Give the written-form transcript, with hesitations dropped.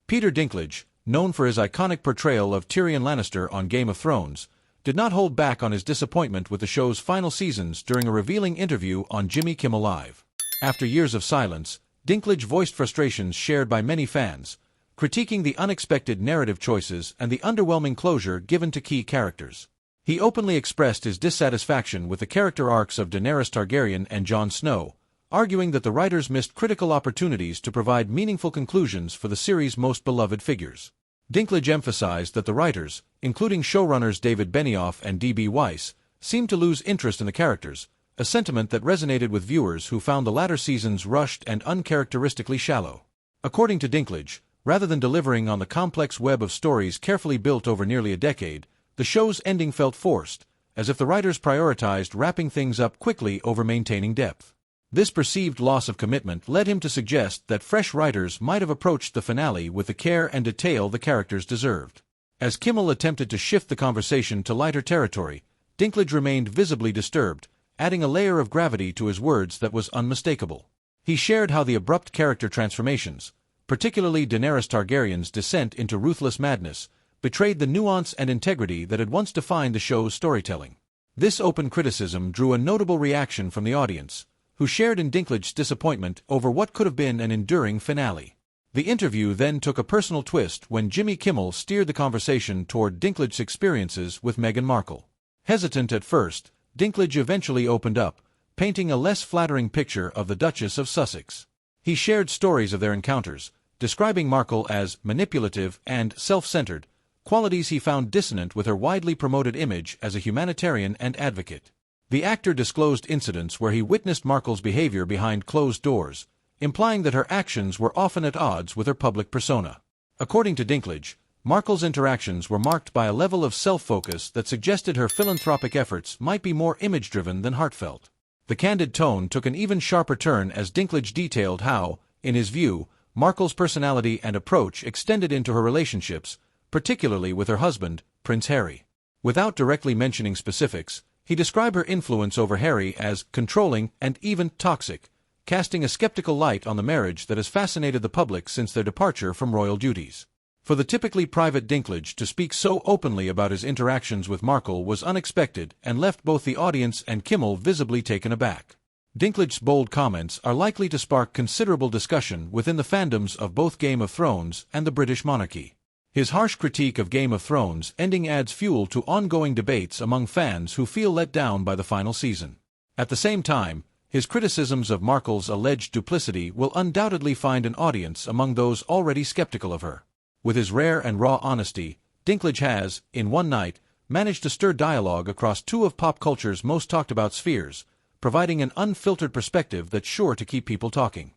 Peter Dinklage, known for his iconic portrayal of Tyrion Lannister on Game of Thrones, did not hold back on his disappointment with the show's final seasons during a revealing interview on Jimmy Kimmel Live. After years of silence, Dinklage voiced frustrations shared by many fans, critiquing the unexpected narrative choices and the underwhelming closure given to key characters. He openly expressed his dissatisfaction with the character arcs of Daenerys Targaryen and Jon Snow, arguing that the writers missed critical opportunities to provide meaningful conclusions for the series' most beloved figures. Dinklage emphasized that the writers, including showrunners David Benioff and D.B. Weiss, seemed to lose interest in the characters, a sentiment that resonated with viewers who found the latter seasons rushed and uncharacteristically shallow. According to Dinklage, rather than delivering on the complex web of stories carefully built over nearly a decade, the show's ending felt forced, as if the writers prioritized wrapping things up quickly over maintaining depth. This perceived loss of commitment led him to suggest that fresh writers might have approached the finale with the care and detail the characters deserved. As Kimmel attempted to shift the conversation to lighter territory, Dinklage remained visibly disturbed, adding a layer of gravity to his words that was unmistakable. He shared how the abrupt character transformations, particularly Daenerys Targaryen's descent into ruthless madness, betrayed the nuance and integrity that had once defined the show's storytelling. This open criticism drew a notable reaction from the audience, who shared in Dinklage's disappointment over what could have been an enduring finale. The interview then took a personal twist when Jimmy Kimmel steered the conversation toward Dinklage's experiences with Meghan Markle. Hesitant at first, Dinklage eventually opened up, painting a less flattering picture of the Duchess of Sussex. He shared stories of their encounters, describing Markle as manipulative and self-centered, qualities he found dissonant with her widely promoted image as a humanitarian and advocate. The actor disclosed incidents where he witnessed Markle's behavior behind closed doors, implying that her actions were often at odds with her public persona. According to Dinklage, Markle's interactions were marked by a level of self-focus that suggested her philanthropic efforts might be more image-driven than heartfelt. The candid tone took an even sharper turn as Dinklage detailed how, in his view, Markle's personality and approach extended into her relationships, particularly with her husband, Prince Harry. Without directly mentioning specifics, he described her influence over Harry as controlling and even toxic, casting a skeptical light on the marriage that has fascinated the public since their departure from royal duties. For the typically private Dinklage to speak so openly about his interactions with Markle was unexpected and left both the audience and Kimmel visibly taken aback. Dinklage's bold comments are likely to spark considerable discussion within the fandoms of both Game of Thrones and the British monarchy. His harsh critique of Game of Thrones' ending adds fuel to ongoing debates among fans who feel let down by the final season. At the same time, his criticisms of Markle's alleged duplicity will undoubtedly find an audience among those already skeptical of her. With his rare and raw honesty, Dinklage has, in one night, managed to stir dialogue across two of pop culture's most talked-about spheres, providing an unfiltered perspective that's sure to keep people talking.